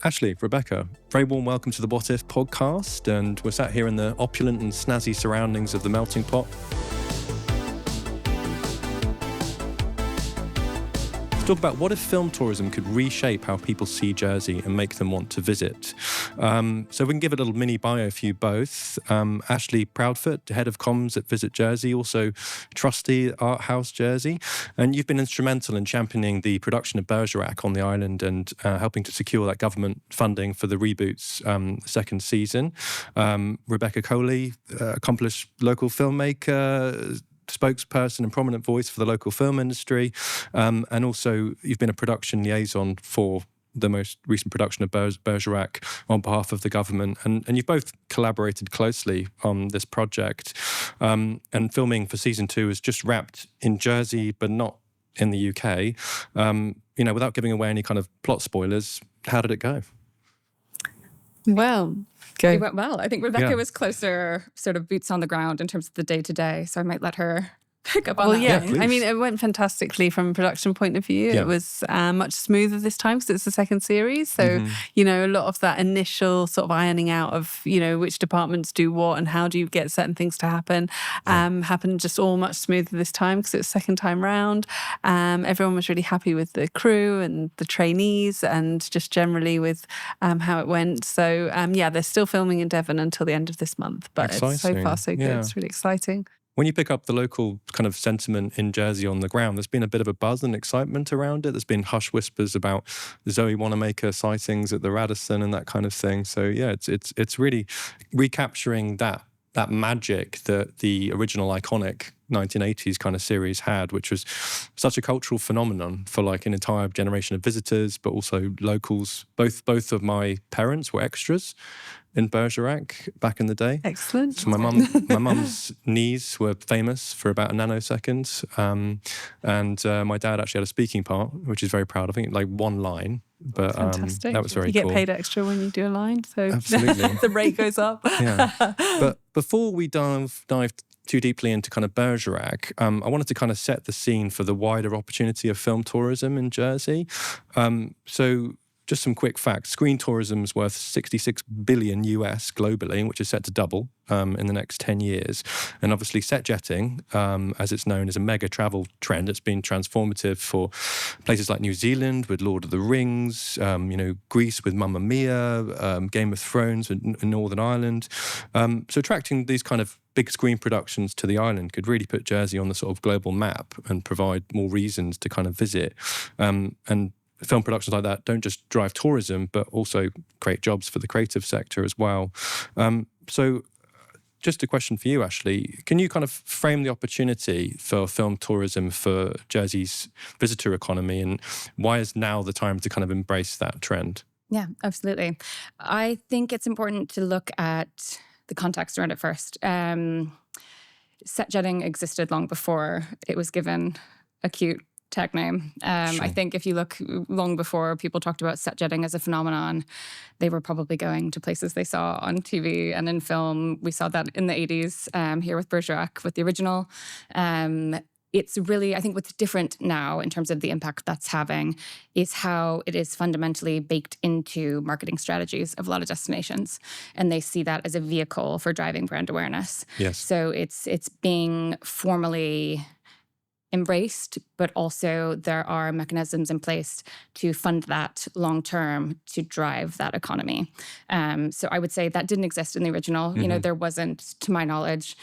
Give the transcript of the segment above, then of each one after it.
Ashley, Rebecca, very warm welcome to the What If podcast. And we're sat here in the opulent and snazzy surroundings of the Melting Pot. To talk about what if film tourism could reshape how people see Jersey and make them want to visit. So we can give a little mini bio for you both. Ashley Proudfoot, Head of Comms at Visit Jersey, also trustee at Art House Jersey. And you've been instrumental in championing the production of Bergerac on the island and helping to secure that government funding for the reboot's second season. Rebecca Coley, accomplished local filmmaker, spokesperson and prominent voice for the local film industry. And also you've been a production liaison for the most recent production of Bergerac on behalf of the government. And you've both collaborated closely on this project. And filming for season 2 is just wrapped in Jersey, but not in the UK. Without giving away any kind of plot spoilers, how did it go? Well, it went well. I think Rebecca was closer, sort of boots on the ground in terms of the day-to-day, so I might let her pick up on that. Yeah, I mean, it went fantastically from a production point of view. Yeah. It was much smoother this time because it's the second series. So, a lot of that initial sort of ironing out of, which departments do what and how do you get certain things to happen, happened just all much smoother this time because it's second time round. Everyone was really happy with the crew and the trainees and just generally with how it went. So, they're still filming in Devon until the end of this month. But it's so far so good. Yeah. It's really exciting. When you pick up the local kind of sentiment in Jersey on the ground, there's been a bit of a buzz and excitement around it. There's been hush whispers about the Zoe Wanamaker sightings at the Radisson and that kind of thing. So yeah, it's really recapturing that magic that the original iconic 1980s kind of series had, which was such a cultural phenomenon for like an entire generation of visitors, but also locals. Both of my parents were extras in Bergerac back in the day. Excellent. So my mum's knees were famous for about a nanosecond, and my dad actually had a speaking part, which is very proud. I think like one line, but fantastic. That was very cool. You get paid extra when you do a line, so absolutely the rate goes up. Yeah, but before we dive too deeply into kind of Bergerac, I wanted to kind of set the scene for the wider opportunity of film tourism in Jersey. So just some quick facts. Screen tourism is worth $66 billion US globally, which is set to double in the next 10 years. And obviously set jetting, as it's known, is a mega travel trend. It's been transformative for places like New Zealand with Lord of the Rings, Greece with Mamma Mia, Game of Thrones in Northern Ireland. So attracting these kind of big screen productions to the island could really put Jersey on the sort of global map and provide more reasons to kind of visit. And film productions like that don't just drive tourism, but also create jobs for the creative sector as well. So just a question for you, Ashley. Can you kind of frame the opportunity for film tourism for Jersey's visitor economy, and why is now the time to kind of embrace that trend? Yeah, absolutely. I think it's important to look at the context around it first. Set jetting existed long before it was given a cute tech name. Sure. I think if you look long before people talked about set jetting as a phenomenon, they were probably going to places they saw on TV and in film. We saw that in the 80s here with Bergerac, with the original. It's really, I think what's different now in terms of the impact that's having is how it is fundamentally baked into marketing strategies of a lot of destinations. And they see that as a vehicle for driving brand awareness. Yes. So it's being formally embraced, but also there are mechanisms in place to fund that long term to drive that economy. So I would say that didn't exist in the original. Mm-hmm. There wasn't, to my knowledge,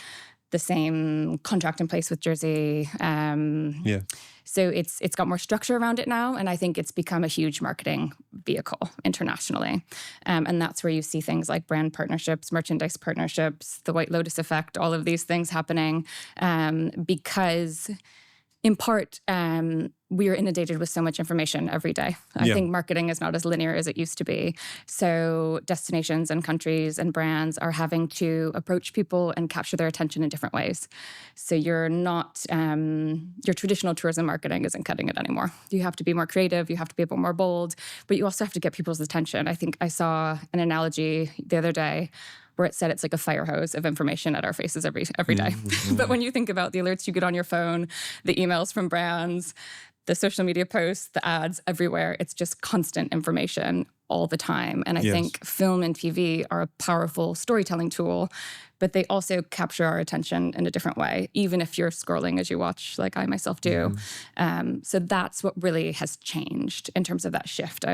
the same contract in place with Jersey. So it's got more structure around it now, and I think it's become a huge marketing vehicle internationally. And that's where you see things like brand partnerships, merchandise partnerships, the White Lotus effect, all of these things happening because in part, we are inundated with so much information every day. I think marketing is not as linear as it used to be. So destinations and countries and brands are having to approach people and capture their attention in different ways. So you're not, your traditional tourism marketing isn't cutting it anymore. You have to be more creative, you have to be a bit more bold, but you also have to get people's attention. I think I saw an analogy the other day where it said it's like a fire hose of information at our faces every day. Mm-hmm. But when you think about the alerts you get on your phone, the emails from brands, the social media posts, the ads everywhere, it's just constant information all the time. And I think film and TV are a powerful storytelling tool, but they also capture our attention in a different way, even if you're scrolling as you watch, like I myself do. So that's what really has changed in terms of that shift.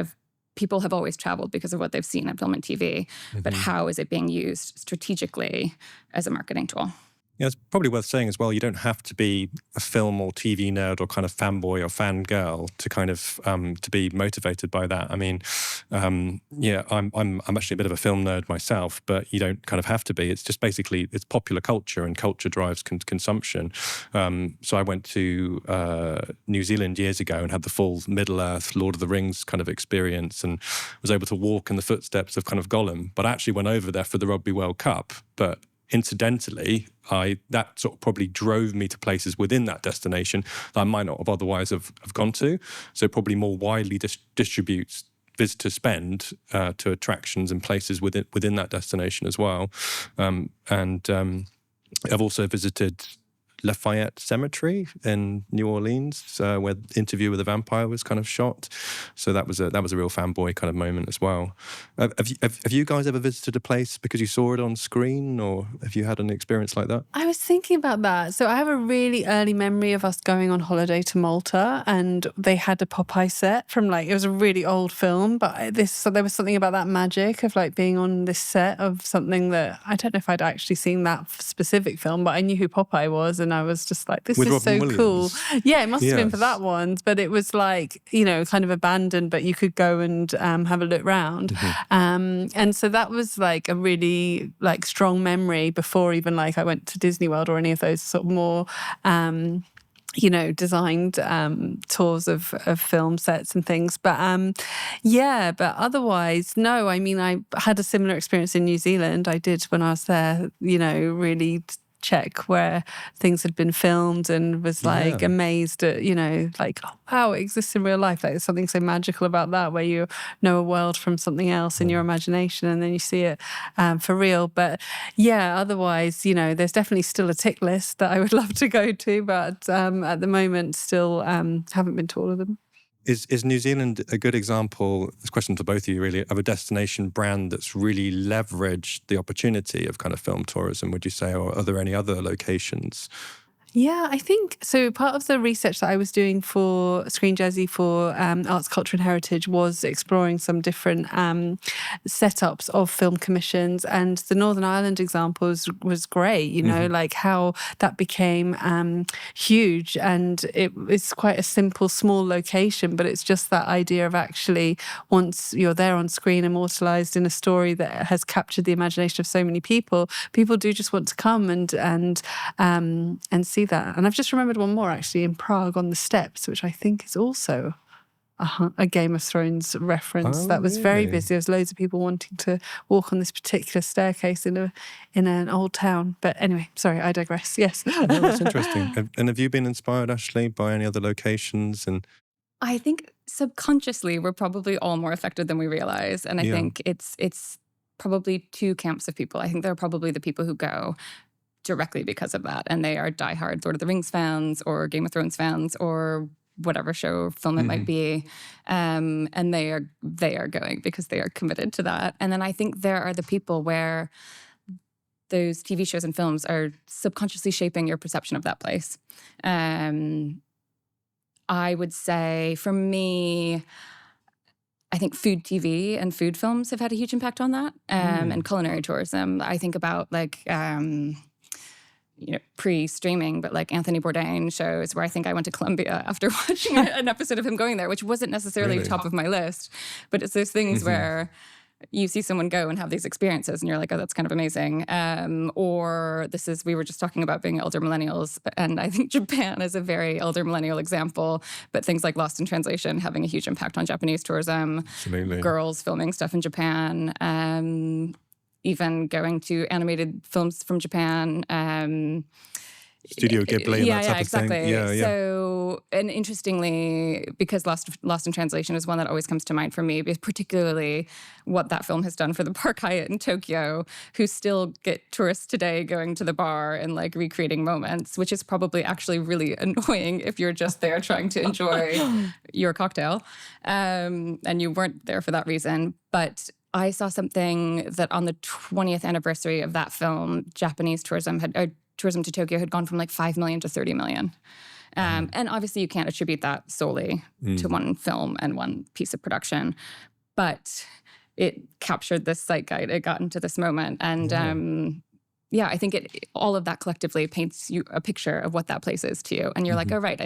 People have always traveled because of what they've seen on film and TV, but how is it being used strategically as a marketing tool? Yeah, it's probably worth saying as well, you don't have to be a film or TV nerd or kind of fanboy or fangirl to kind of to be motivated by that. I mean, I'm actually a bit of a film nerd myself, but you don't kind of have to be. It's just basically, it's popular culture, and culture drives consumption. So I went to New Zealand years ago and had the full Middle-earth Lord of the Rings kind of experience, and was able to walk in the footsteps of kind of Gollum, but I actually went over there for the Rugby World Cup. But incidentally, that sort of probably drove me to places within that destination that I might not have otherwise have gone to. So it probably more widely distributes visitor spend to attractions and places within that destination as well. I've also visited Lafayette Cemetery in New Orleans, where Interview with a Vampire was kind of shot. So that was a real fanboy kind of moment as well. Have you guys ever visited a place because you saw it on screen, or have you had an experience like that? I was thinking about that. So I have a really early memory of us going on holiday to Malta, and they had a Popeye set from it was a really old film, but there was something about that magic of being on this set of something that I don't know if I'd actually seen that specific film, but I knew who Popeye was. And I was just like, this With is Robin so Williams. cool. Yeah, it must have been for that one. But it was kind of abandoned, but you could go and have a look round. And so that was a really strong memory before even I went to Disney World or any of those sort of more designed tours of film sets and things. But but otherwise, no. I mean, I had a similar experience in New Zealand. I did when I was there, really check where things had been filmed, and was amazed at wow, it exists in real life. There's something so magical about that, where you know a world from something else in your imagination, and then you see it for real. But otherwise, there's definitely still a tick list that I would love to go to, but at the moment still haven't been to all of them. Is New Zealand a good example, this question to both of you really, of a destination brand that's really leveraged the opportunity of kind of film tourism, would you say, or are there any other locations? Yeah, I think so. Part of the research that I was doing for Screen Jersey for Arts, Culture and Heritage was exploring some different setups of film commissions, and the Northern Ireland example was great, how that became huge, and it's quite a simple, small location, but it's just that idea of actually, once you're there on screen, immortalised in a story that has captured the imagination of so many people do just want to come and see that. And I've just remembered one more actually in Prague on the steps, which I think is also a Game of Thrones reference. That was very busy. There was loads of people wanting to walk on this particular staircase in an old town. But anyway, sorry, I digress. Yes. No, that's interesting. And have you been inspired, Ashley, by any other locations? And I think subconsciously we're probably all more affected than we realize. And I think it's probably two camps of people. I think there are probably the people who go directly because of that, and they are diehard Lord of the Rings fans or Game of Thrones fans or whatever show film it might be, and they are going because they are committed to that. And then I think there are the people where those TV shows and films are subconsciously shaping your perception of that place. I would say for me, I think food TV and food films have had a huge impact on that, and culinary tourism. I think about pre-streaming, but Anthony Bourdain shows where I think I went to Colombia after watching an episode of him going there, which wasn't necessarily top of my list. But it's those things where you see someone go and have these experiences and you're like, oh, that's kind of amazing. We were just talking about being elder millennials, and I think Japan is a very elder millennial example, but things like Lost in Translation having a huge impact on Japanese tourism. Absolutely. Girls filming stuff in Japan. Even going to animated films from Japan. Studio Ghibli and that type of exactly. thing. Yeah, yeah. So, and interestingly, because Lost in Translation is one that always comes to mind for me, because particularly what that film has done for the Park Hyatt in Tokyo, who still get tourists today going to the bar and like recreating moments, which is probably actually really annoying if you're just there trying to enjoy your cocktail, and you weren't there for that reason. But I saw something that on the 20th anniversary of that film, Japanese tourism to Tokyo had gone from like 5 million to 30 million. And obviously you can't attribute that solely to one film and one piece of production, but it captured this zeitgeist. It got into this moment. And I think all of that collectively paints you a picture of what that place is to you. And you're like, oh, right,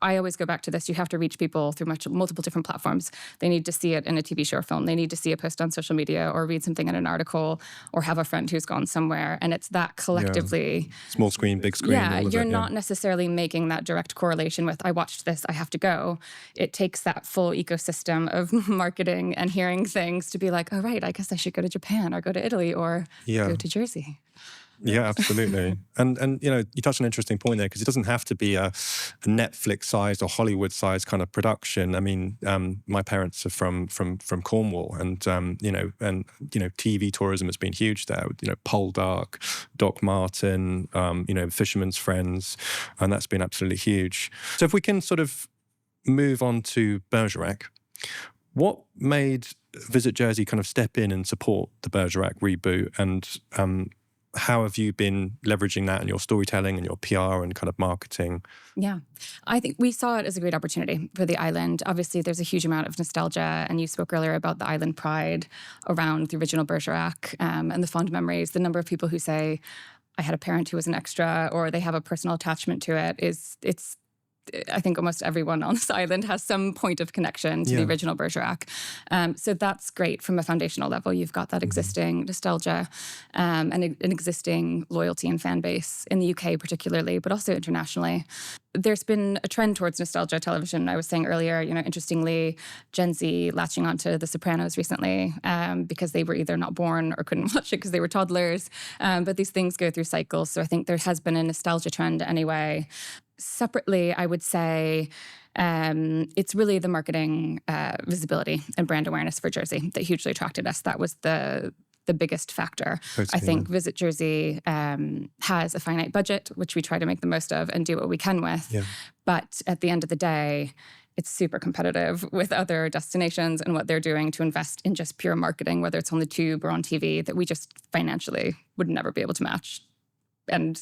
I always go back to this, you have to reach people through multiple different platforms. They need to see it in a TV show or film. They need to see a post on social media or read something in an article or have a friend who's gone somewhere. And it's that collectively. Yeah. Small screen, big screen. Yeah, you're not necessarily making that direct correlation with, I watched this, I have to go. It takes that full ecosystem of marketing and hearing things to be like, oh, right, I guess I should go to Japan or go to Italy or go to Jersey. Yeah, absolutely. and you touched on an interesting point there, because it doesn't have to be a Netflix-sized or Hollywood-sized kind of production. I mean, my parents are from Cornwall, and TV tourism has been huge there. Poldark, Doc Martin, Fisherman's Friends, and that's been absolutely huge. So if we can sort of move on to Bergerac, what made Visit Jersey kind of step in and support the Bergerac reboot, and how have you been leveraging that in your storytelling and your PR and kind of marketing? Yeah, I think we saw it as a great opportunity for the island. Obviously, there's a huge amount of nostalgia, and you spoke earlier about the island pride around the original Bergerac, and the fond memories. The number of people who say, I had a parent who was an extra, or they have a personal attachment to it, it's I think almost everyone on this island has some point of connection to the original Bergerac. So that's great from a foundational level. You've got that existing nostalgia and an existing loyalty and fan base in the UK particularly, but also internationally. There's been a trend towards nostalgia television. I was saying earlier, interestingly, Gen Z latching onto The Sopranos recently because they were either not born or couldn't watch it because they were toddlers. But these things go through cycles. So I think there has been a nostalgia trend anyway. Separately, I would say it's really the marketing visibility and brand awareness for Jersey that hugely attracted us. That was the biggest factor. I think Visit Jersey has a finite budget, which we try to make the most of and do what we can with. Yeah. But at the end of the day, it's super competitive with other destinations and what they're doing to invest in just pure marketing, whether it's on the tube or on TV, that we just financially would never be able to match. And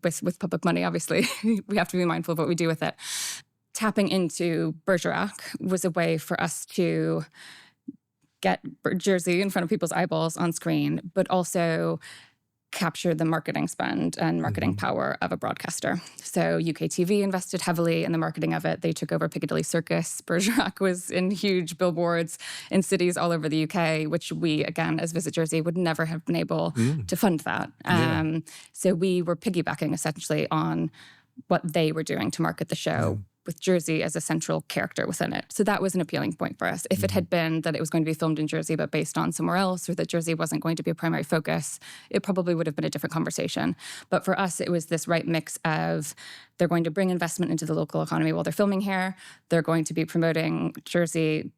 with public money, obviously, we have to be mindful of what we do with it. Tapping into Bergerac was a way for us to get Jersey in front of people's eyeballs on screen, but also capture the marketing spend and marketing power of a broadcaster. So UK TV invested heavily in the marketing of it. They took over Piccadilly Circus. Bergerac was in huge billboards in cities all over the UK, which we, again, as Visit Jersey, would never have been able to fund that. So we were piggybacking essentially on what they were doing to market the show, with Jersey as a central character within it. So that was an appealing point for us. If it had been that it was going to be filmed in Jersey but based on somewhere else, or that Jersey wasn't going to be a primary focus, it probably would have been a different conversation. But for us, it was this right mix of they're going to bring investment into the local economy while they're filming here. They're going to be promoting Jersey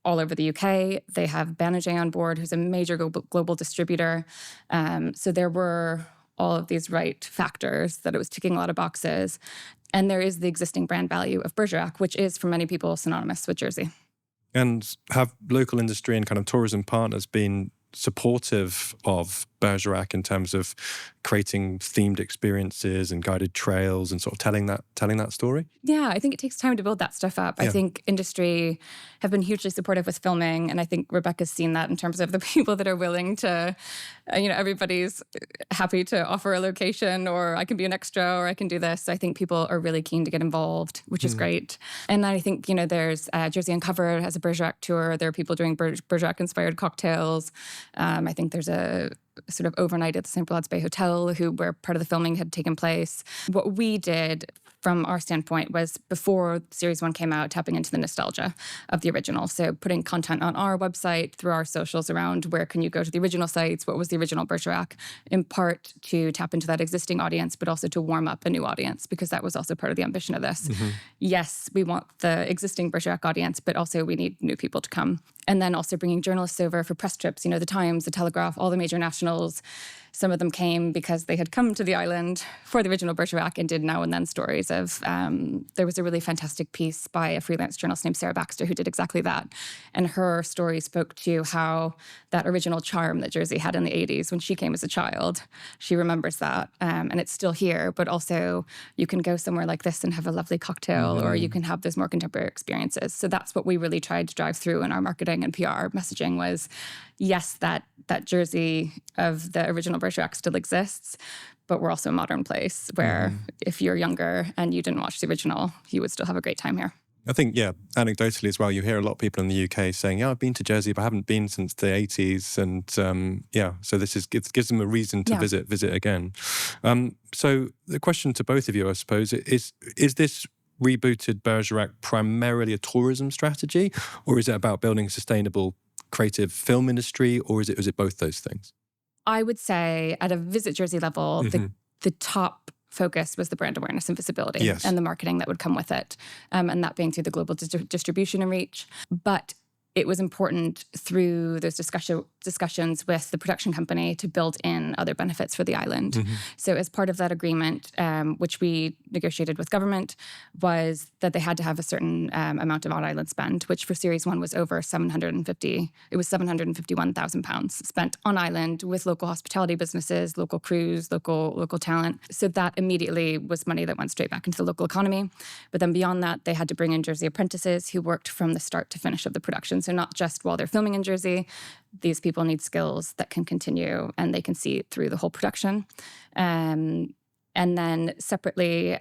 all over the UK. They have Banijay on board, who's a major global distributor. So there were all of these right factors that it was ticking a lot of boxes. And there is the existing brand value of Bergerac, which is for many people synonymous with Jersey. And have local industry and kind of tourism partners been supportive of Bergerac in terms of creating themed experiences and guided trails and sort of telling that story? Yeah, I think it takes time to build that stuff up. I think industry have been hugely supportive with filming, and I think Rebecca's seen that in terms of the people that are willing to, everybody's happy to offer a location, or I can be an extra, or I can do this. I think people are really keen to get involved, which is great. And I think, there's Jersey Uncovered has a Bergerac tour. There are people doing Bergerac-inspired cocktails. I think there's a sort of overnight at the St. Broad's Bay Hotel where part of the filming had taken place. What we did from our standpoint was, before Series 1 came out, tapping into the nostalgia of the original. So putting content on our website, through our socials around where can you go to the original sites, what was the original Bergerac, in part to tap into that existing audience, but also to warm up a new audience, because that was also part of the ambition of this. Yes, we want the existing Bergerac audience, but also we need new people to come. And then also bringing journalists over for press trips, the Times, the Telegraph, all the major nationals. Some of them came because they had come to the island for the original Bergerac and did now and then stories of, there was a really fantastic piece by a freelance journalist named Sarah Baxter who did exactly that. And her story spoke to how that original charm that Jersey had in the 80s when she came as a child, she remembers that. And it's still here, but also you can go somewhere like this and have a lovely cocktail, or you can have those more contemporary experiences. So that's what we really tried to drive through in our marketing and PR messaging was, yes, that Jersey of the original Bergerac still exists, but we're also a modern place where if you're younger and you didn't watch the original, you would still have a great time here. I think, anecdotally as well, you hear a lot of people in the UK saying, I've been to Jersey, but I haven't been since the 80s. And so it gives them a reason to visit again. So the question to both of you, I suppose, is this rebooted Bergerac primarily a tourism strategy, or is it about building a sustainable creative film industry, or is it both those things? I would say at a Visit Jersey level, the top focus was the brand awareness and visibility and the marketing that would come with it, and that being through the global distribution and reach. But it was important through those discussions with the production company to build in other benefits for the island. So as part of that agreement, which we negotiated with government, was that they had to have a certain amount of on-island spend, which for Series 1 was over £751,000 spent on island with local hospitality businesses, local crews, local talent. So that immediately was money that went straight back into the local economy. But then beyond that, they had to bring in Jersey apprentices who worked from the start to finish of the production. So not just while they're filming in Jersey, these people need skills that can continue and they can see through the whole production. And then separately,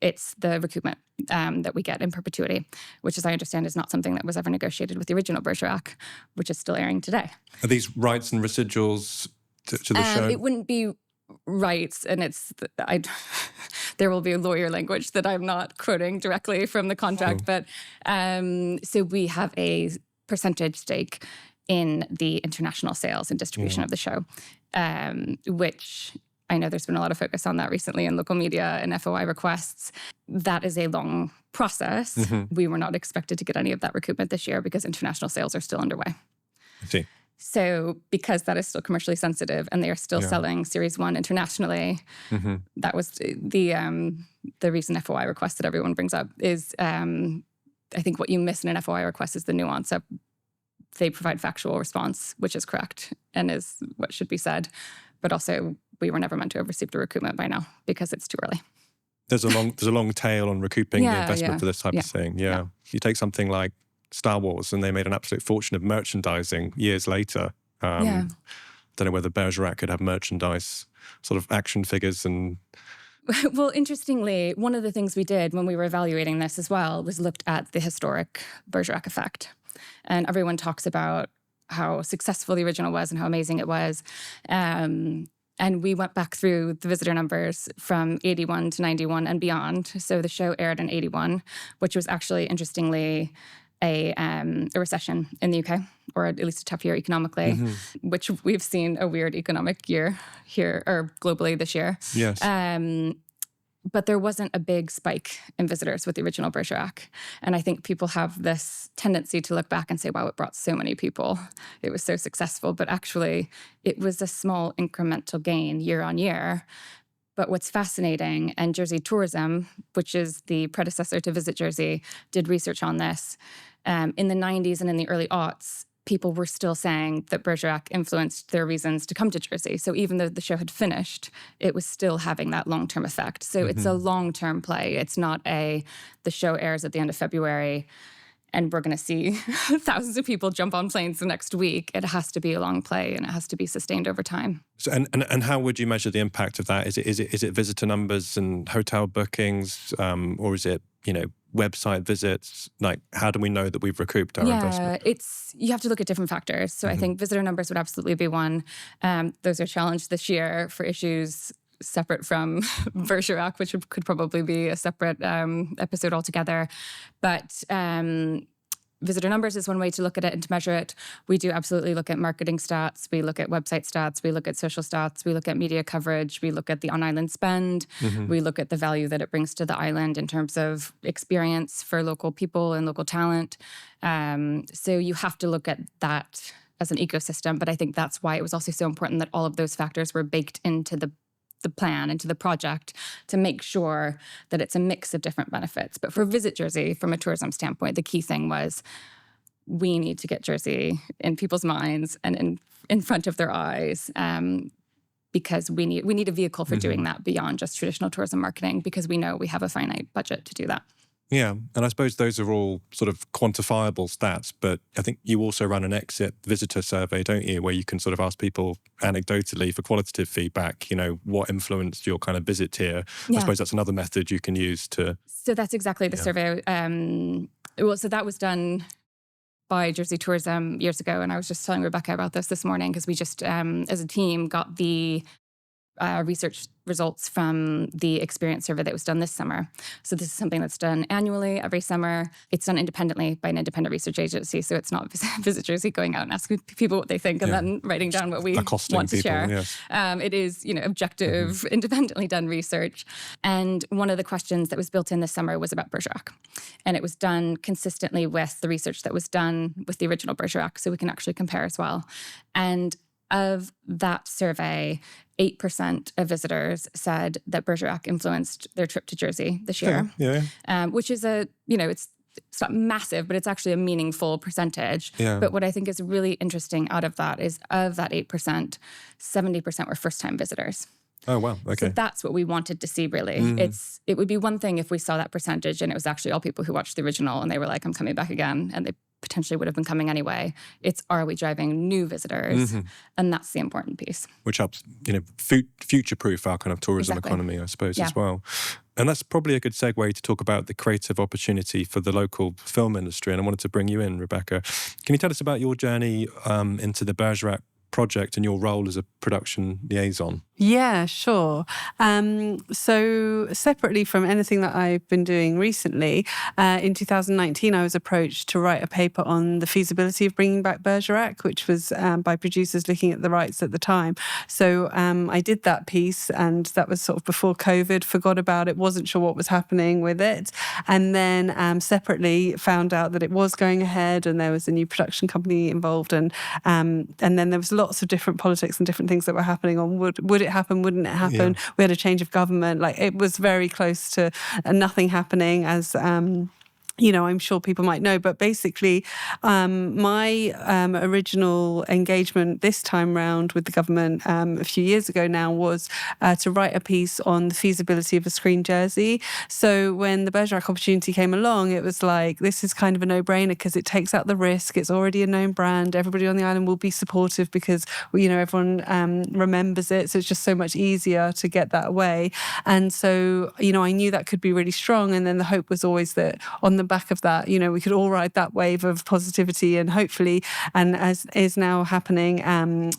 it's the recoupment that we get in perpetuity, which, as I understand, is not something that was ever negotiated with the original Bergerac, which is still airing today. Are these rights and residuals to the show? It wouldn't be rights, and there will be lawyer language that I'm not quoting directly from the contract, but so we have a percentage stake in the international sales and distribution of the show, which I know there's been a lot of focus on that recently in local media and FOI requests. That is a long process. We were not expected to get any of that recoupment this year because international sales are still underway. I see. So because that is still commercially sensitive and they are still selling Series 1 internationally, that was the recent FOI request that everyone brings up is, I think what you miss in an FOI request is the nuance of they provide factual response, which is correct and is what should be said. But also we were never meant to have received a recoupment by now because it's too early. There's a long tail on recouping the investment for this type of thing. You take something like Star Wars, and they made an absolute fortune of merchandising years later. Don't know whether Bergerac could have merchandise, sort of action figures and... Well, interestingly, one of the things we did when we were evaluating this as well was looked at the historic Bergerac effect. And everyone talks about how successful the original was and how amazing it was. And we went back through the visitor numbers from 81 to 91 and beyond. So the show aired in 81, which was actually, interestingly, a recession in the UK, or at least a tough year economically, which we've seen a weird economic year here, or globally this year. Yes. But there wasn't a big spike in visitors with the original Bergerac. And I think people have this tendency to look back and say, wow, it brought so many people. It was so successful. But actually, it was a small incremental gain year on year. But what's fascinating, and Jersey Tourism, which is the predecessor to Visit Jersey, did research on this. In the 90s and in the early aughts, people were still saying that Bergerac influenced their reasons to come to Jersey. So even though the show had finished, it was still having that long-term effect. So it's a long-term play. It's not the show airs at the end of February and we're going to see thousands of people jump on planes the next week. It has to be a long play and it has to be sustained over time. So, and how would you measure the impact of that? Is it visitor numbers and hotel bookings, or is it, website visits? Like, how do we know that we've recouped our investment? You have to look at different factors. So I think visitor numbers would absolutely be one. Those are challenged this year for issues separate from Bergerac, which could probably be a separate episode altogether. But visitor numbers is one way to look at it and to measure it. We do absolutely look at marketing stats. We look at website stats. We look at social stats. We look at media coverage. We look at the on-island spend. We look at the value that it brings to the island in terms of experience for local people and local talent. So you have to look at that as an ecosystem. But I think that's why it was also so important that all of those factors were baked into the plan, into the project, to make sure that it's a mix of different benefits. But for Visit Jersey, from a tourism standpoint, the key thing was we need to get Jersey in people's minds and in front of their eyes, because we need a vehicle for doing that beyond just traditional tourism marketing, because we know we have a finite budget to do that. Yeah, and I suppose those are all sort of quantifiable stats, but I think you also run an exit visitor survey, don't you, where you can sort of ask people anecdotally for qualitative feedback, what influenced your kind of visit here. I suppose that's another method you can use to... So that's exactly the survey. So that was done by Jersey Tourism years ago, and I was just telling Rebecca about this morning, because we just, as a team, got the research results from the experience survey that was done this summer. So this is something that's done annually, every summer. It's done independently by an independent research agency. So it's not Visit Jersey going out and asking people what they think and then writing down what we want to share. Yes. It is, objective, independently done research. And one of the questions that was built in this summer was about Bergerac. And it was done consistently with the research that was done with the original Bergerac, so we can actually compare as well. And of that survey, 8% of visitors said that Bergerac influenced their trip to Jersey this year. Which is it's not massive, but it's actually a meaningful percentage. But what I think is really interesting out of that is, of that 8%, 70% were first-time visitors. Oh, wow. Okay. So that's what we wanted to see, really. It would be one thing if we saw that percentage and it was actually all people who watched the original and they were like, I'm coming back again, and they potentially would have been coming anyway. It's, are we driving new visitors? And that's the important piece. Which helps, future-proof our kind of tourism economy, I suppose, as well. And that's probably a good segue to talk about the creative opportunity for the local film industry. And I wanted to bring you in, Rebecca. Can you tell us about your journey into the Bergerac project and your role as a production liaison? Yeah, sure. So separately from anything that I've been doing recently, in 2019, I was approached to write a paper on the feasibility of bringing back Bergerac, which was by producers looking at the rights at the time. So I did that piece, and that was sort of before COVID, forgot about it, wasn't sure what was happening with it. And then separately found out that it was going ahead and there was a new production company involved. And then there was lots of different politics and different things that were happening on would it happen, wouldn't it happen? We had a change of government. Like, it was very close to nothing happening, as I'm sure people might know. But basically, my original engagement this time round with the government a few years ago now was to write a piece on the feasibility of a screen Jersey. So when the Bergerac opportunity came along, it was like, this is kind of a no-brainer because it takes out the risk. It's already a known brand. Everybody on the island will be supportive because, everyone remembers it. So it's just so much easier to get that away. And so, I knew that could be really strong. And then the hope was always that on the back of that, we could all ride that wave of positivity and hopefully, and as is now happening,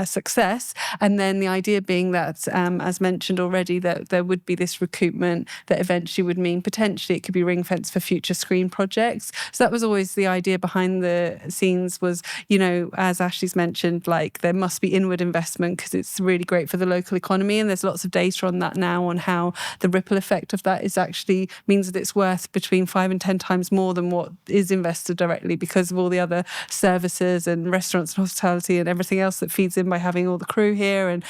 success. And then the idea being that, as mentioned already, that there would be this recoupment that eventually would mean potentially it could be ring fenced for future screen projects. So that was always the idea behind the scenes was, as Ashley's mentioned, like, there must be inward investment because it's really great for the local economy. And there's lots of data on that now, on how the ripple effect of that is actually means that it's worth between 5 and 10 times more than what is invested directly because of all the other services and restaurants and hospitality and everything else that feeds in by having all the crew here and,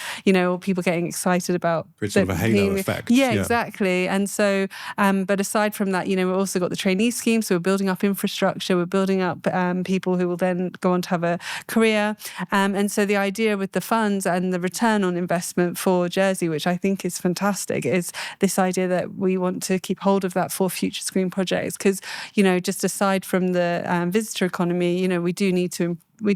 people getting excited about... It's sort of a halo effect. Yeah, exactly. And so, but aside from that, we've also got the trainee scheme. So we're building up infrastructure, we're building up people who will then go on to have a career. And so the idea with the funds and the return on investment for Jersey, which I think is fantastic, is this idea that we want to keep hold of that for future screen projects. Because, just aside from the visitor economy, we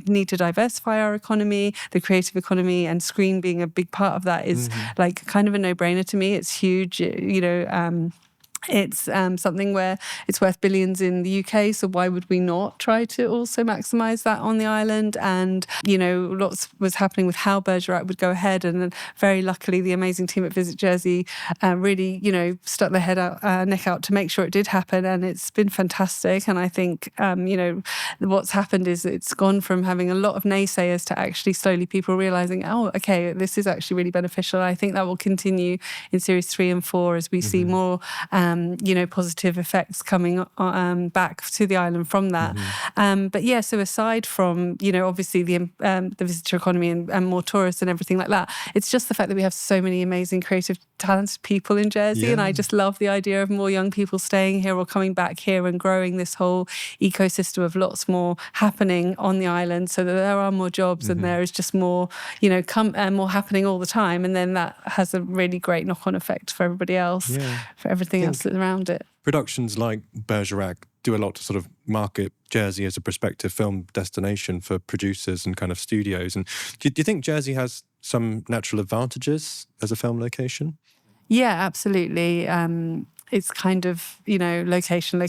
need to diversify our economy, the creative economy, and screen being a big part of that is like kind of a no-brainer to me. It's huge, It's something where it's worth billions in the UK, so why would we not try to also maximise that on the island? And, lots was happening with how Bergerac would go ahead, and then very luckily the amazing team at Visit Jersey really, stuck their neck out to make sure it did happen, and it's been fantastic. And I think, what's happened is it's gone from having a lot of naysayers to actually slowly people realising, oh, okay, this is actually really beneficial. I think that will continue in series 3 and 4 as we see more positive effects coming back to the island from that. But yeah, so aside from, obviously the visitor economy and more tourists and everything like that, it's just the fact that we have so many amazing, creative, talented people in Jersey. And I just love the idea of more young people staying here or coming back here and growing this whole ecosystem of lots more happening on the island, so that there are more jobs and there is just more, more happening all the time. And then that has a really great knock-on effect for everybody else, for everything else that's around it. Productions like Bergerac do a lot to sort of market Jersey as a prospective film destination for producers and kind of studios. And do you think Jersey has some natural advantages as a film location? Yeah, absolutely. It's kind of, location,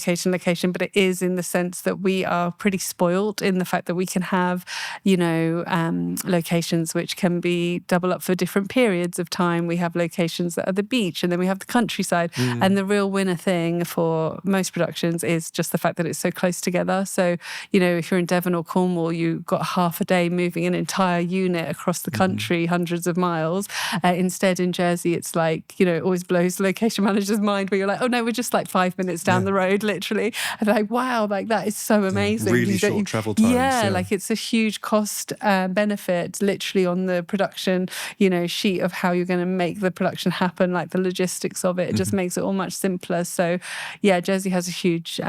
but it is in the sense that we are pretty spoiled in the fact that we can have, locations which can be double up for different periods of time. We have locations that are the beach, and then we have the countryside. And the real winner thing for most productions is just the fact that it's so close together. So, if you're in Devon or Cornwall, you've got half a day moving an entire unit across the country, hundreds of miles. Instead, in Jersey, it's like, it always blows the location manager's mind where you're like, oh no, we're just like 5 minutes down the road, literally. And they're like, wow, like that is so amazing. Really short travel times. Yeah, like it's a huge cost benefit literally on the production, sheet of how you're going to make the production happen, like the logistics of it. It just makes it all much simpler. So yeah, Jersey has a huge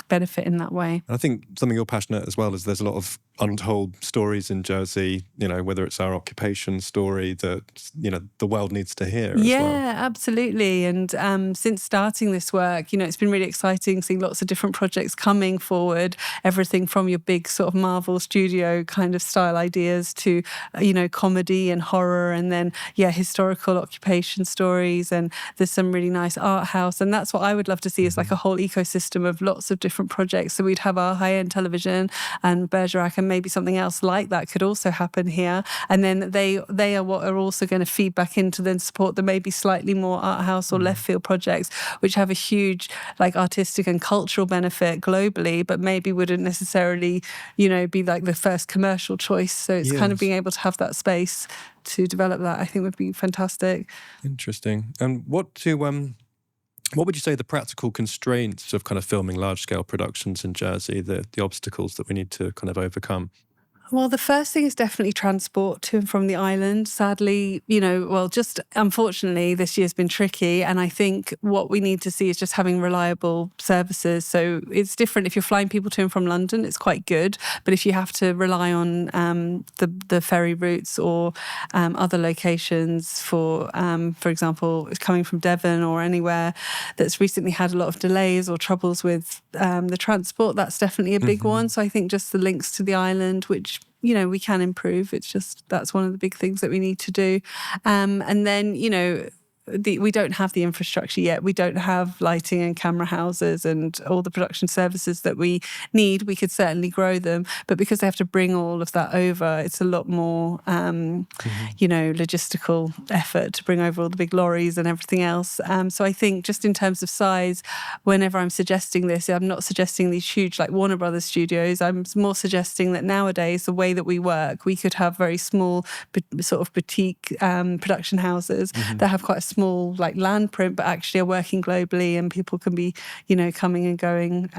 benefit in that way. I think something you're passionate as well is there's a lot of untold stories in Jersey, whether it's our occupation story that, the world needs to hear as well. Yeah, absolutely. And since starting this work, it's been really exciting seeing lots of different projects coming forward, everything from your big sort of Marvel studio kind of style ideas to, comedy and horror, and then, historical occupation stories. And there's some really nice art house. And that's what I would love to see is like a whole ecosystem of lots of different projects. So we'd have our high-end television and Bergerac, and maybe something else like that could also happen here. And then they are what are also going to feed back into then support the maybe slightly more art house or left field projects, which have a huge like artistic and cultural benefit globally, but maybe wouldn't necessarily, be like the first commercial choice. So it's kind of being able to have that space to develop that, I think would be fantastic. Interesting. And what would you say the practical constraints of kind of filming large-scale productions in Jersey, the obstacles that we need to kind of overcome? Well, the first thing is definitely transport to and from the island. Sadly, just unfortunately, this year's been tricky. And I think what we need to see is just having reliable services. So it's different. If you're flying people to and from London, it's quite good. But if you have to rely on the ferry routes or other locations for example, coming from Devon or anywhere that's recently had a lot of delays or troubles with the transport, that's definitely a big one. So I think just the links to the island, which we can improve. It's just, that's one of the big things that we need to do. And then, we don't have the infrastructure yet. We don't have lighting and camera houses and all the production services that we need. We could certainly grow them, but because they have to bring all of that over, it's a lot more, logistical effort to bring over all the big lorries and everything else. So I think just in terms of size, whenever I'm suggesting this, I'm not suggesting these huge like Warner Brothers studios. I'm more suggesting that nowadays, the way that we work, we could have very small sort of boutique production houses that have quite a small like land print, but actually are working globally, and people can be, coming and going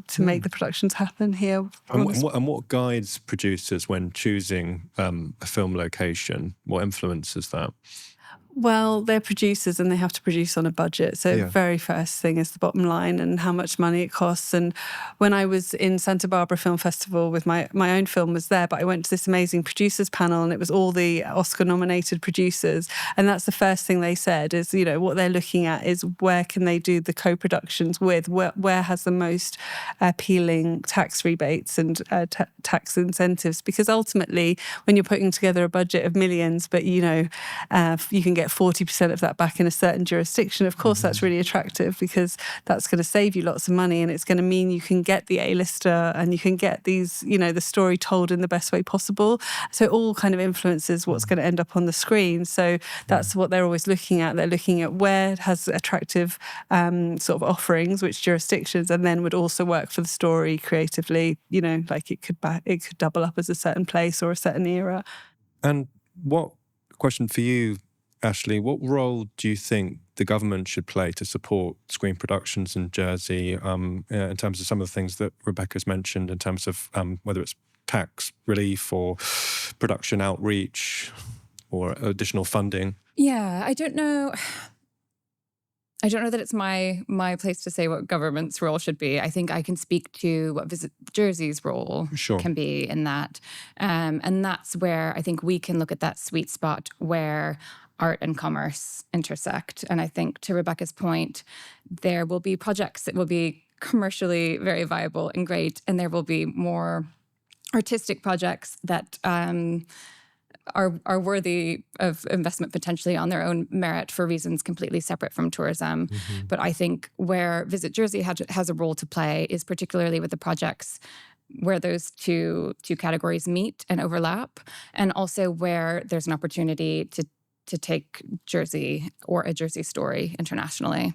to make the productions happen here. And what guides producers when choosing a film location? What influences that? Well, they're producers and they have to produce on a budget. So very first thing is the bottom line and how much money it costs. And when I was in Santa Barbara Film Festival with my own film was there, but I went to this amazing producers panel and it was all the Oscar-nominated producers. And that's the first thing they said is, what they're looking at is where can they do the co-productions with, where has the most appealing tax rebates and tax incentives. Because ultimately, when you're putting together a budget of millions, but, you can get get 40% of that back in a certain jurisdiction, of course that's really attractive, because that's going to save you lots of money, and it's going to mean you can get the A-lister and you can get these, the story told in the best way possible. So it all kind of influences what's going to end up on the screen. So that's what they're always looking at. They're looking at where it has attractive sort of offerings, which jurisdictions, and then would also work for the story creatively, like it could double up as a certain place or a certain era. And question for you, Ashley, what role do you think the government should play to support screen productions in Jersey in terms of some of the things that Rebecca's mentioned, in terms of whether it's tax relief or production outreach or additional funding? Yeah, I don't know that it's my place to say what government's role should be. I think I can speak to what Visit Jersey's role can be in that. And that's where I think we can look at that sweet spot where art and commerce intersect. And I think, to Rebecca's point, there will be projects that will be commercially very viable and great, and there will be more artistic projects that are worthy of investment potentially on their own merit for reasons completely separate from tourism. But I think where Visit Jersey has a role to play is particularly with the projects where those two categories meet and overlap, and also where there's an opportunity to take Jersey or a Jersey story internationally.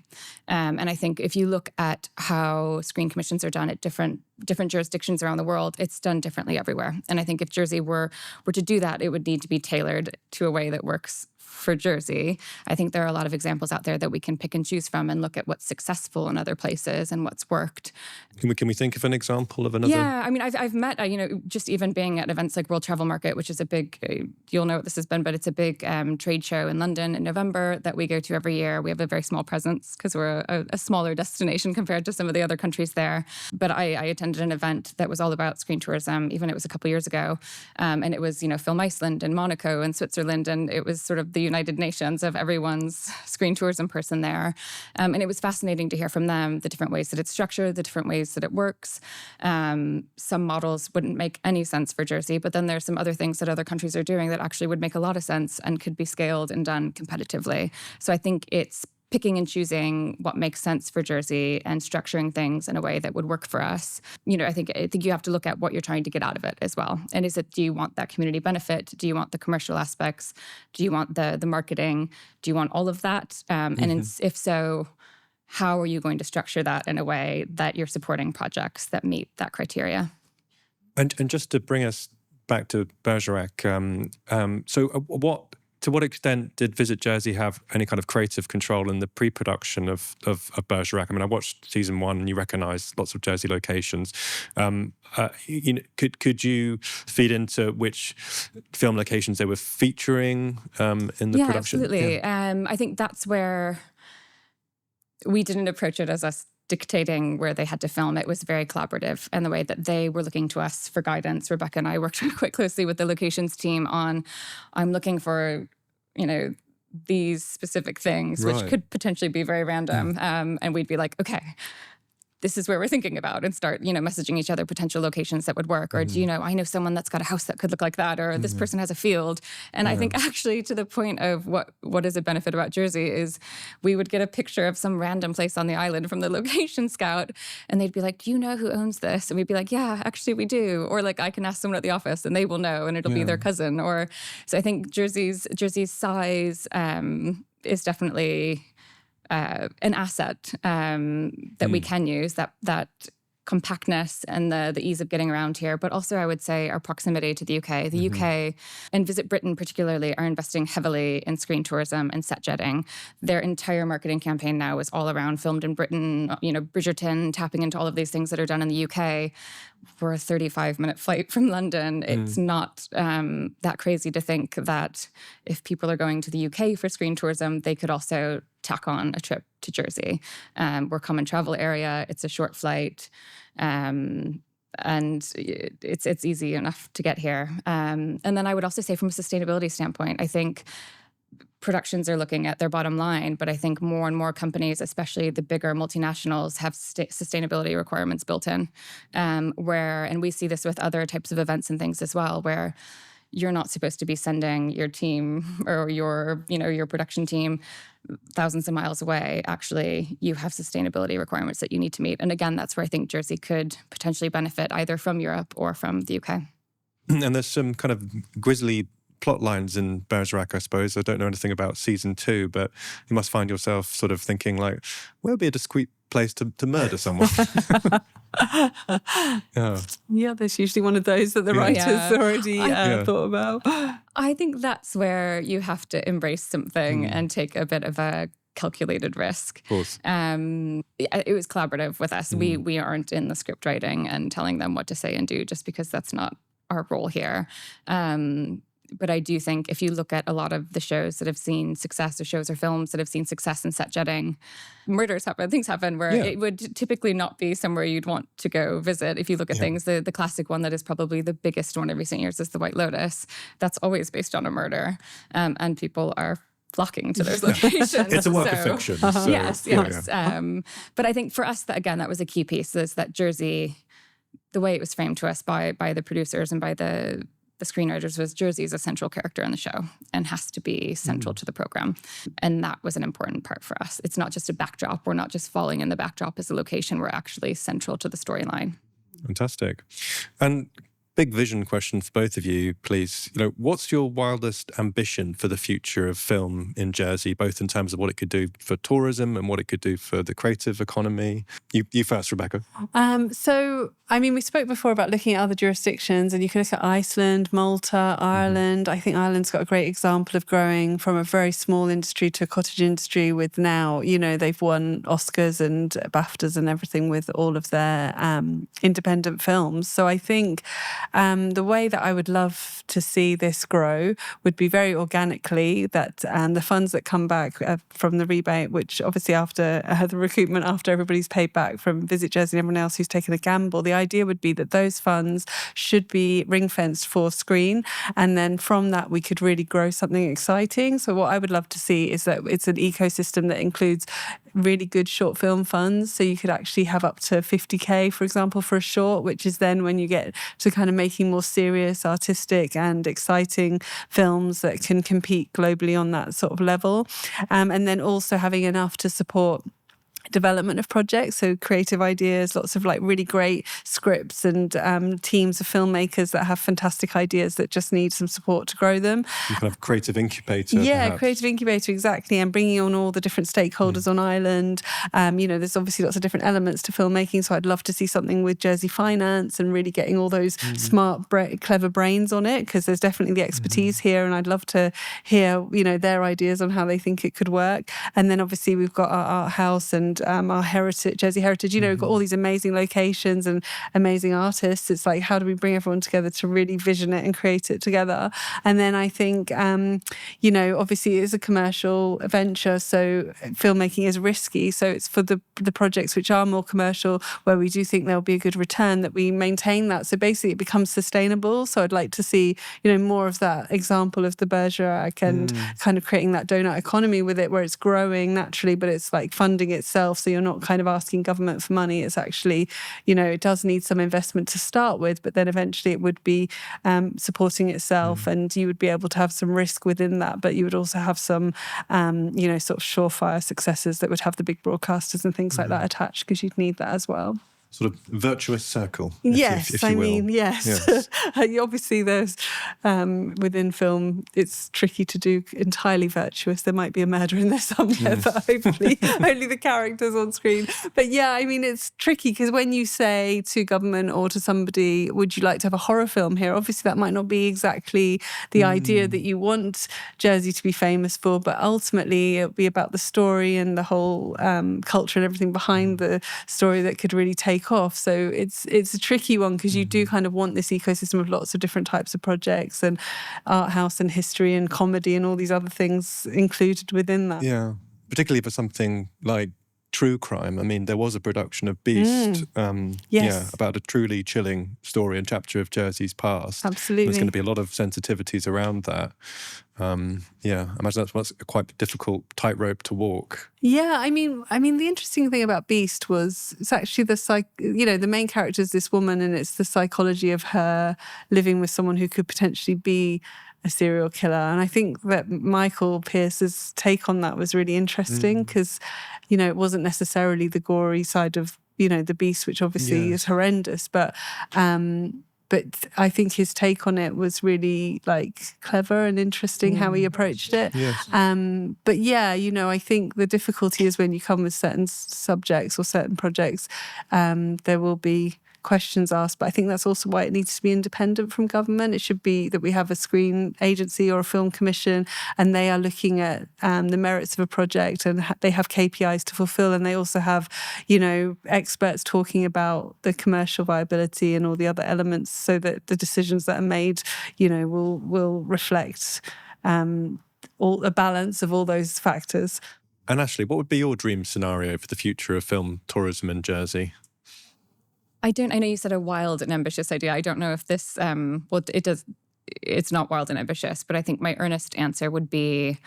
And I think if you look at how screen commissions are done at different jurisdictions around the world, it's done differently everywhere. And I think if Jersey were to do that, it would need to be tailored to a way that works for Jersey. I think there are a lot of examples out there that we can pick and choose from and look at what's successful in other places and what's worked. Can we think of an example of another? Yeah, I mean, I've met, just even being at events like World Travel Market, which is a big, you'll know what this has been, but it's a big trade show in London in November that we go to every year. We have a very small presence because we're a smaller destination compared to some of the other countries there. But I attended an event that was all about screen tourism, even it was a couple years ago. And it was, Film Iceland and Monaco and Switzerland, and it was sort of the United Nations of everyone's screen tourism person there. And it was fascinating to hear from them the different ways that it's structured, the different ways that it works. Some models wouldn't make any sense for Jersey, but then there's some other things that other countries are doing that actually would make a lot of sense and could be scaled and done competitively. So I think it's picking and choosing what makes sense for Jersey and structuring things in a way that would work for us. I think you have to look at what you're trying to get out of it as well. And do you want that community benefit? Do you want the commercial aspects? Do you want the marketing? Do you want all of that? And if so, how are you going to structure that in a way that you're supporting projects that meet that criteria? And just to bring us back to Bergerac, to what extent did Visit Jersey have any kind of creative control in the pre-production of Bergerac? I mean, I watched season 1 and you recognise lots of Jersey locations. Could you feed into which film locations they were featuring in the production? Absolutely. I think that's where we didn't approach it as us dictating where they had to film. It was very collaborative, and the way that they were looking to us for guidance. Rebecca and I worked quite closely with the locations team on, I'm looking for, these specific things, which could potentially be very random. And we'd be like, okay, this is where we're thinking about, and start, messaging each other potential locations that would work. Or I know someone that's got a house that could look like that, or this person has a field. And I think actually, to the point of what is a benefit about Jersey is we would get a picture of some random place on the island from the location scout, and they'd be like, do you know who owns this? And we'd be like, yeah, actually we do. Or like, I can ask someone at the office and they will know, and it'll be their cousin. So I think Jersey's size is definitely an asset that we can use, that compactness and the ease of getting around here. But also, I would say, our proximity to the UK. The UK and Visit Britain particularly are investing heavily in screen tourism and set jetting. Their entire marketing campaign now is all around filmed in Britain, Bridgerton, tapping into all of these things that are done in the UK. We're a 35-minute flight from London. It's not that crazy to think that if people are going to the UK for screen tourism, they could also tack on a trip to Jersey. We're a common travel area. It's a short flight. And it's easy enough to get here. And then I would also say, from a sustainability standpoint, I think productions are looking at their bottom line, but I think more and more companies, especially the bigger multinationals, have sustainability requirements built in, and we see this with other types of events and things as well, where you're not supposed to be sending your team or your production team thousands of miles away. Actually, you have sustainability requirements that you need to meet. And again, that's where I think Jersey could potentially benefit either from Europe or from the UK. And there's some kind of grisly plot lines in Bergerac, I suppose. I don't know anything about season 2, but you must find yourself sort of thinking like, where would be a discreet place to murder someone? Yeah, there's usually one of those that the writers already thought about. I think that's where you have to embrace something and take a bit of a calculated risk. Of course. It was collaborative with us. We aren't in the script writing and telling them what to say and do, just because that's not our role here. But I do think if you look at a lot of the shows that have seen success, or shows or films that have seen success in set jetting, murders happen, things happen where it would typically not be somewhere you'd want to go visit. If you look at things, the classic one that is probably the biggest one of recent years is The White Lotus. That's always based on a murder. And people are flocking to those locations. It's a work of fiction. So, yes. But I think for us, that was a key piece, is that Jersey, the way it was framed to us by the producers and by the screenwriters, was Jersey is a central character in the show and has to be central to the program. And that was an important part for us. It's not just a backdrop. We're not just falling in the backdrop as a location. We're actually central to the storyline. Fantastic. And big vision question for both of you, please. What's your wildest ambition for the future of film in Jersey, both in terms of what it could do for tourism and what it could do for the creative economy? You first, Rebecca. We spoke before about looking at other jurisdictions, and you can look at Iceland, Malta, Ireland. I think Ireland's got a great example of growing from a very small industry to a cottage industry with now, they've won Oscars and BAFTAs and everything with all of their independent films. So I think the way that I would love to see this grow would be very organically, that the funds that come back from the rebate, which obviously after the recoupment, after everybody's paid back from Visit Jersey and everyone else who's taken a gamble, the idea would be that those funds should be ring-fenced for screen, and then from that we could really grow something exciting. So what I would love to see is that it's an ecosystem that includes really good short film funds. So you could actually have up to 50k, for example, for a short, which is then when you get to kind of making more serious, artistic and exciting films that can compete globally on that sort of level. And then also having enough to support development of projects, so creative ideas, lots of really great scripts and teams of filmmakers that have fantastic ideas that just need some support to grow them. You kind of creative incubator. Yeah, perhaps. creative incubator, exactly, and bringing on all the different stakeholders on island. There's obviously lots of different elements to filmmaking, so I'd love to see something with Jersey Finance and really getting all those smart, clever brains on it, because there's definitely the expertise here, and I'd love to hear their ideas on how they think it could work. And then obviously we've got our art house and our heritage, Jersey heritage, we've got all these amazing locations and amazing artists. It's like, how do we bring everyone together to really vision it and create it together? And then I think, obviously it is a commercial venture, so filmmaking is risky. So it's for the projects which are more commercial, where we do think there'll be a good return, that we maintain that. So basically it becomes sustainable. So I'd like to see, more of that example of the Bergerac and kind of creating that donut economy with it, where it's growing naturally, but it's like funding itself. So you're not kind of asking government for money. It's actually, it does need some investment to start with, but then eventually it would be supporting itself, and you would be able to have some risk within that, but you would also have some, sort of surefire successes that would have the big broadcasters and things like that attached, because you'd need that as well. Sort of virtuous circle. Yes, if you will. Yes. Obviously, there's within film, it's tricky to do entirely virtuous. There might be a murder in there somewhere, but hopefully only the characters on screen. But yeah, it's tricky, because when you say to government or to somebody, would you like to have a horror film here? Obviously, that might not be exactly the idea that you want Jersey to be famous for, but ultimately it'll be about the story and the whole culture and everything behind the story that could really take off. So it's a tricky one, because you do kind of want this ecosystem of lots of different types of projects and art house and history and comedy and all these other things included within that. Yeah, particularly for something like true crime. There was a production of Beast, about a truly chilling story and chapter of Jersey's past. Absolutely. There's going to be a lot of sensitivities around that. I imagine that's a quite difficult tightrope to walk. Yeah, I mean, the interesting thing about Beast was it's actually the main character is this woman, and it's the psychology of her living with someone who could potentially be a serial killer. And I think that Michael Pearce's take on that was really interesting because, it wasn't necessarily the gory side of, the Beast, which obviously is horrendous, but I think his take on it was really clever and interesting how he approached it. Yes. But yeah, I think the difficulty is when you come with certain subjects or certain projects, there will be questions asked, but I think that's also why it needs to be independent from government. It should be that we have a screen agency or a film commission, and they are looking at the merits of a project, and they have KPIs to fulfill, and they also have, experts talking about the commercial viability and all the other elements, so that the decisions that are made, will reflect all a balance of all those factors. And Ashley, what would be your dream scenario for the future of film tourism in Jersey? I know you said a wild and ambitious idea. I don't know if this, it's not wild and ambitious, but I think my earnest answer would be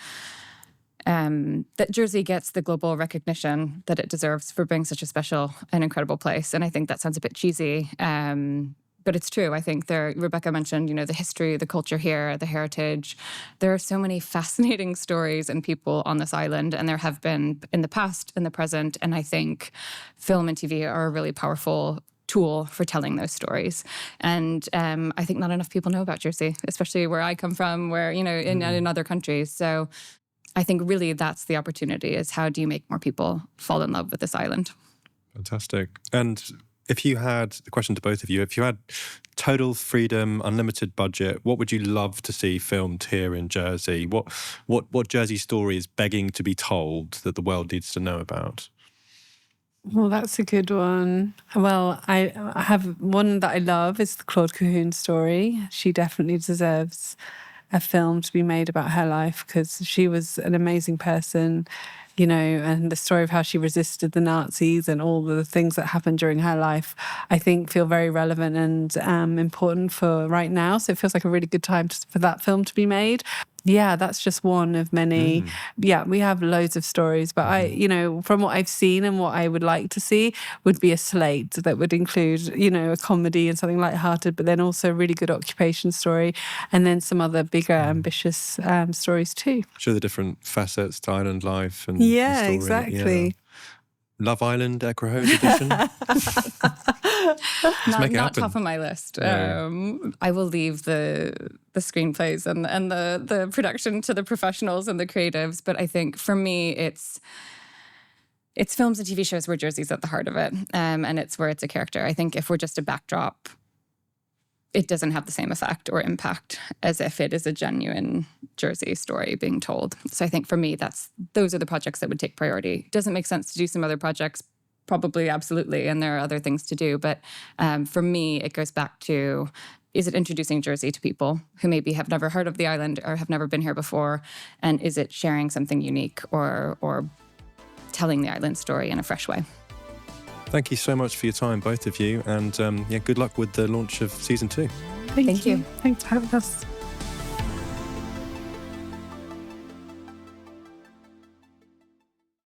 that Jersey gets the global recognition that it deserves for being such a special and incredible place. And I think that sounds a bit cheesy, but it's true. I think Rebecca mentioned, the history, the culture here, the heritage. There are so many fascinating stories and people on this island, and there have been in the past, in the present, and I think film and TV are a really powerful tool for telling those stories. And I think not enough people know about Jersey, especially where I come from, where, in other countries. So I think really that's the opportunity, is how do you make more people fall in love with this island? Fantastic. And if you had, the question to both of you, if you had total freedom, unlimited budget, what would you love to see filmed here in Jersey? What Jersey story is begging to be told that the world needs to know about? Well, that's a good one. Well, I have one that I love, is the Claude Cahun story. She definitely deserves a film to be made about her life, because she was an amazing person, and the story of how she resisted the Nazis and all the things that happened during her life, I think feel very relevant and important for right now. So it feels like a really good time for that film to be made. Yeah, that's just one of many. Yeah, we have loads of stories, but from what I've seen and what I would like to see would be a slate that would include, a comedy and something lighthearted, but then also a really good occupation story, and then some other bigger, ambitious stories too. Show the different facets to island life and yeah, the story. Exactly. Yeah. Love Island, Equihose edition. Not top of my list. No. I will leave the screenplays and the production to the professionals and the creatives. But I think for me, it's films and TV shows where Jersey's at the heart of it, and it's where it's a character. I think if we're just a backdrop, it doesn't have the same effect or impact as if it is a genuine Jersey story being told. So I think for me, those are the projects that would take priority. Doesn't make sense to do some other projects, probably, absolutely, and there are other things to do. But for me, it goes back to, is it introducing Jersey to people who maybe have never heard of the island or have never been here before? And is it sharing something unique or telling the island story in a fresh way? Thank you so much for your time, both of you. And good luck with the launch of season 2. Thank you. Thanks for having us.